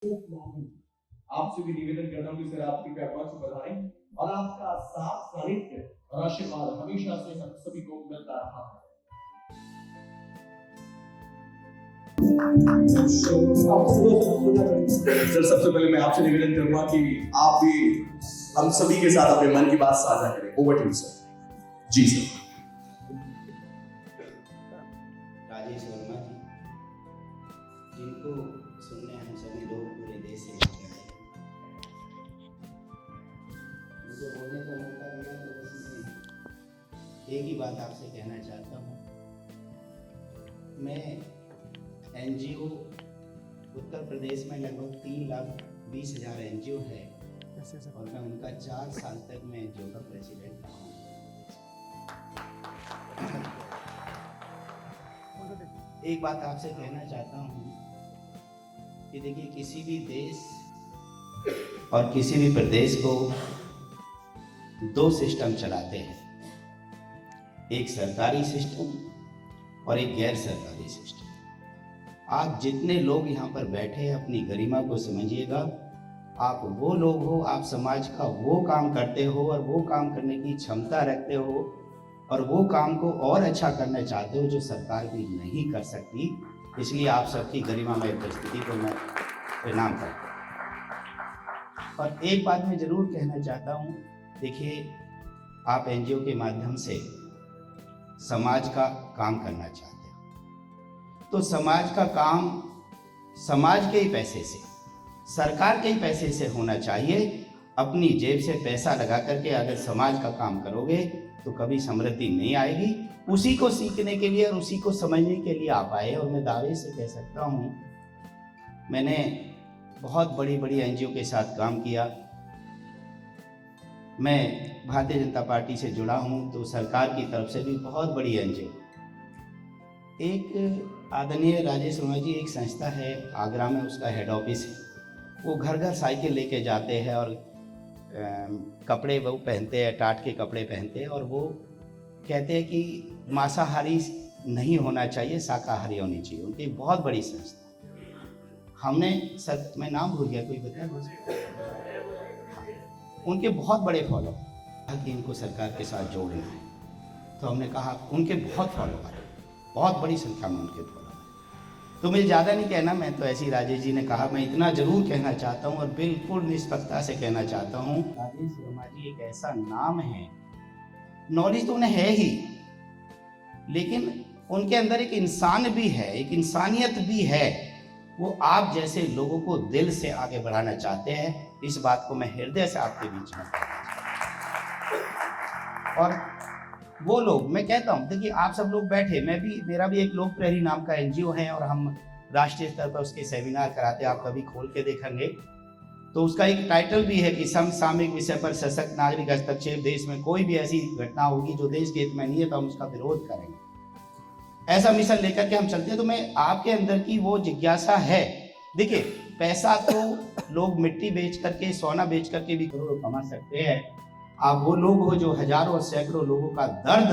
आपसे भी निवेदन करता हूं कि सर आप कृपया मंच पर आएं और आपका साथ सानिध्य और आशीर्वाद हमेशा से हम सभी को मिलता रहा है। सर सबसे पहले मैं आपसे निवेदन करूंगा कि आप भी हम सभी के साथ अपने मन की बात साझा करें। Over to you sir. जी सर। राजेश वर्मा जी, जिनको सुनने हम सभी लोग पूरे देश से आते हैं, मुझे बोलने का मौका दिया तो बस मैं एक ही बात आपसे कहना चाहता हूँ। मैं एनजीओ उत्तर प्रदेश में लगभग 3,20,000 एनजीओ है और मैं उनका 4 साल तक मैं एनजीओ का प्रेसिडेंट रहा हूँ। एक बात आपसे कहना चाहता हूँ कि देखिए, किसी भी देश और किसी भी प्रदेश को 2 सिस्टम चलाते हैं, एक सरकारी सिस्टम और एक गैर सरकारी सिस्टम। आप जितने लोग यहाँ पर बैठे हैं अपनी गरिमा को समझिएगा। आप वो लोग हो, आप समाज का वो काम करते हो और वो काम करने की क्षमता रखते हो और वो काम को और अच्छा करना चाहते हो जो सरकार भी नहीं कर सकती। इसलिए आप सबकी गरिमामय उपस्थिति को मैं प्रणाम करता हूँ। और एक बात मैं जरूर कहना चाहता हूँ, देखिए, आप एनजीओ के माध्यम से समाज का काम करना चाहते हो तो समाज का काम समाज के ही पैसे से, सरकार के ही पैसे से होना चाहिए। अपनी जेब से पैसा लगा करके अगर समाज का काम करोगे तो कभी समृद्धि नहीं आएगी। उसी को सीखने के लिए और उसी को समझने के लिए आप आए। और मैं दावे से कह सकता हूँ, मैंने बहुत बड़ी बड़ी एनजीओ के साथ काम किया। मैं भारतीय जनता पार्टी से जुड़ा हूँ तो सरकार की तरफ से भी बहुत बड़ी एनजीओ, एक आदरणीय राजेश वर्मा जी, एक संस्था है आगरा में, उसका हेड ऑफिस है। वो घर घर साइकिल लेके जाते हैं और कपड़े वो पहनते हैं, टाट के कपड़े पहनते हैं और वो कहते हैं कि मांसाहारी नहीं होना चाहिए, शाकाहारी होनी चाहिए। उनकी बहुत बड़ी संस्था। हमने सर, मैं नाम भूल गया, कोई बताया? उनके बहुत बड़े फॉलो कि इनको सरकार के साथ जोड़ना है। तो हमने कहा उनके बहुत फॉलो है, बहुत बड़ी संख्या में उनके फॉलो। तो मुझे ज़्यादा नहीं कहना, मैं तो ऐसे ही राजेश जी ने कहा, मैं इतना जरूर कहना चाहता हूँ और बिल्कुल निष्पक्षता से कहना चाहता हूँ, राजेश वर्मा जी एक ऐसा नाम है, नॉलेज तो उन्हें है ही, लेकिन उनके अंदर एक इंसान भी है, एक इंसानियत भी है। वो आप जैसे लोगों को दिल से आगे बढ़ाना चाहते हैं। इस बात को मैं हृदय से आपके बीच में और वो लोग, मैं कहता हूँ, देखिए आप सब लोग बैठे, मेरा भी एक लोक प्रहरी नाम का एनजीओ है और हम राष्ट्रीय स्तर पर उसके सेमिनार कराते हैं। आप कभी खोल के देखेंगे तो उसका एक टाइटल भी है कि समसामयिक विषय पर सशक्त नागरिक हस्तक्षेप। देश में कोई भी ऐसी घटना होगी जो देश के हित में नहीं है तो हम उसका विरोध करेंगे। ऐसा मिशन लेकर के हम चलते हैं। तो मैं आपके अंदर की वो जिज्ञासा है। देखिए, पैसा तो लोग मिट्टी बेच करके, सोना बेच करके भी करोड़ों कमा सकते हैं। आप वो लोग हो जो हजारों और सैकड़ों लोगों का दर्द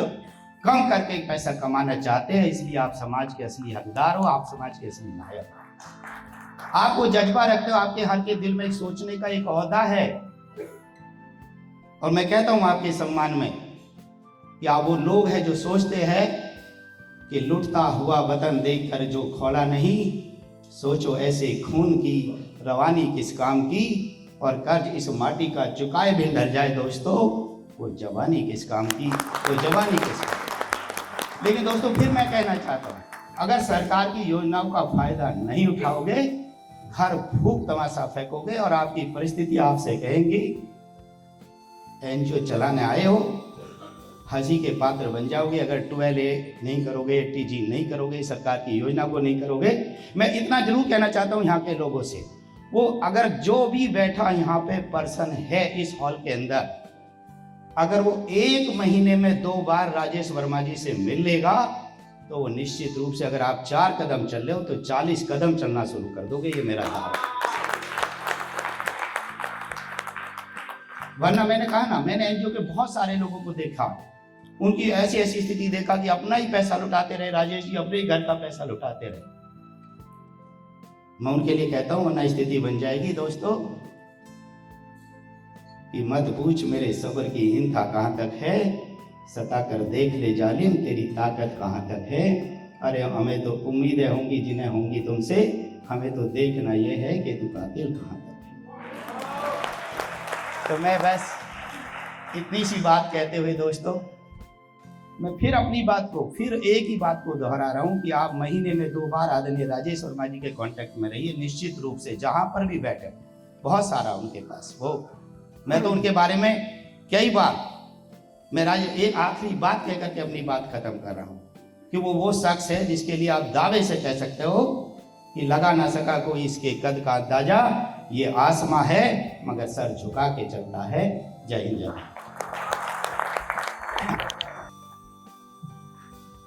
कम करके पैसा कमाना चाहते हैं। इसलिए आप समाज के असली हकदार हो, आप समाज के असली नायक हो। आप वो जज्बा रखते हो, आपके हर के दिल में एक सोचने का एक ओहदा है। और मैं कहता हूं आपके सम्मान में कि आप वो लोग हैं जो सोचते हैं कि लुटता हुआ वतन देखकर जो खौला नहीं, सोचो ऐसे खून की रवानी किस काम की, और कर्ज इस माटी का चुकाए भी डर जाए दोस्तों, वो जवानी किस काम की, वो जवानी किस काम। लेकिन दोस्तों, फिर मैं कहना चाहता हूँ, अगर सरकार की योजनाओं का फायदा नहीं उठाओगे, घर फूंक तमाशा फेंकोगे और आपकी परिस्थिति आपसे कहेंगी एनजीओ चलाने आए हो, हंसी के पात्र बन जाओगे अगर 12A नहीं करोगे, 8G नहीं करोगे, सरकार की योजना को नहीं करोगे। मैं इतना जरूर कहना चाहता हूँ यहाँ के लोगों से, वो अगर जो भी बैठा यहाँ पे पर्सन है इस हॉल के अंदर, अगर वो 1 महीने में 2 बार राजेश वर्मा जी से मिल लेगा तो वो निश्चित रूप से, अगर आप 4 कदम चल रहे हो तो 40 कदम चलना शुरू कर दोगे। ये मेरा दावा। वरना मैंने कहा ना, मैंने एनजीओ के बहुत सारे लोगों को देखा, उनकी ऐसी ऐसी स्थिति देखा कि अपना ही पैसा लुटाते रहे, राजेश जी अपने ही घर का पैसा लुटाते रहे। मैं उनके लिए कहता हूं, वरना स्थिति बन जाएगी दोस्तों कि मत पूछ मेरे सब्र की हिंसा कहाँ तक है, सता कर देख ले जालिम तेरी ताकत कहाँ तक है। अरे हमें तो उम्मीदें होंगी जिन्हें होंगी तुमसे, हमें तो देखना ये है कि तू कातिल कहाँ तक है। तो मैं बस इतनी सी बात कहते हुए दोस्तों, मैं फिर अपनी बात को, फिर एक ही बात को दोहरा रहा हूँ कि आप महीने में 2 बार आदरणीय राजेश वर्मा जी के कांटेक्ट में रहिए। निश्चित रूप से जहाँ पर भी बैठे, बहुत सारा उनके पास वो, मैं तो उनके बारे में कई बार, मैं एक आखिरी बात कहकर के अपनी बात खत्म कर रहा हूँ कि वो शख्स है जिसके लिए आप दावे से कह सकते हो कि लगा ना सका कोई इसके कद का अंदाजा, ये आसमां है मगर सर झुका के चलता है। जय हिंद जय भारत।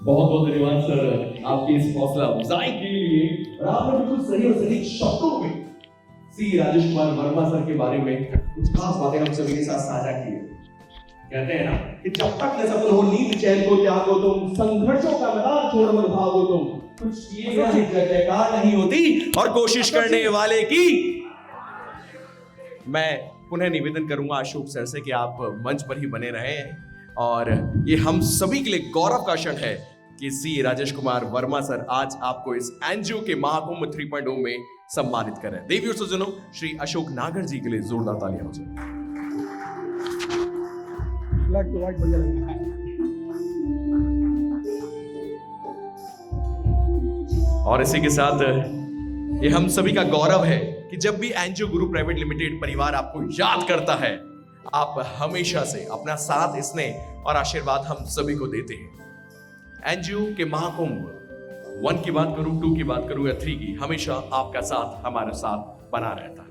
बहुत बहुत धन्यवाद सर आपकी इस हौसला अफजाई के लिए। और आपने बिल्कुल सही और सही शब्दों में सी राजेश कुमार वर्मा सर के बारे में कुछ खास बातें हम सभी के साथ साझा की। कहते हैं ना कि जब तक न सफल हो नींद चैन को त्यागो तुम, संघर्षों का मैदान छोड़ मत भागो तुम, कुछ किए बिना जय जयकार नहीं होती और कोशिश करने वाले की। मैं पुनः निवेदन करूंगा अशोक सर से कि आप मंच पर ही बने रहें, और ये हम सभी के लिए गौरव का क्षण है कि सी राजेश कुमार वर्मा सर आज आपको इस एनजीओ के महाकुंभ 3.0 में सम्मानित कर रहे हैं। देवी और सज्जनों, श्री अशोक नागर जी के लिए जोरदार तालियां हो जाए। और इसी के साथ ये हम सभी का गौरव है कि जब भी एनजीओ गुरु प्राइवेट लिमिटेड परिवार आपको याद करता है, आप हमेशा से अपना साथ, स्नेह और आशीर्वाद हम सभी को देते हैं। एनजीओ के महाकुंभ 1 की बात करूं, 2 की बात करूं या 3 की, हमेशा आपका साथ हमारे साथ बना रहता है।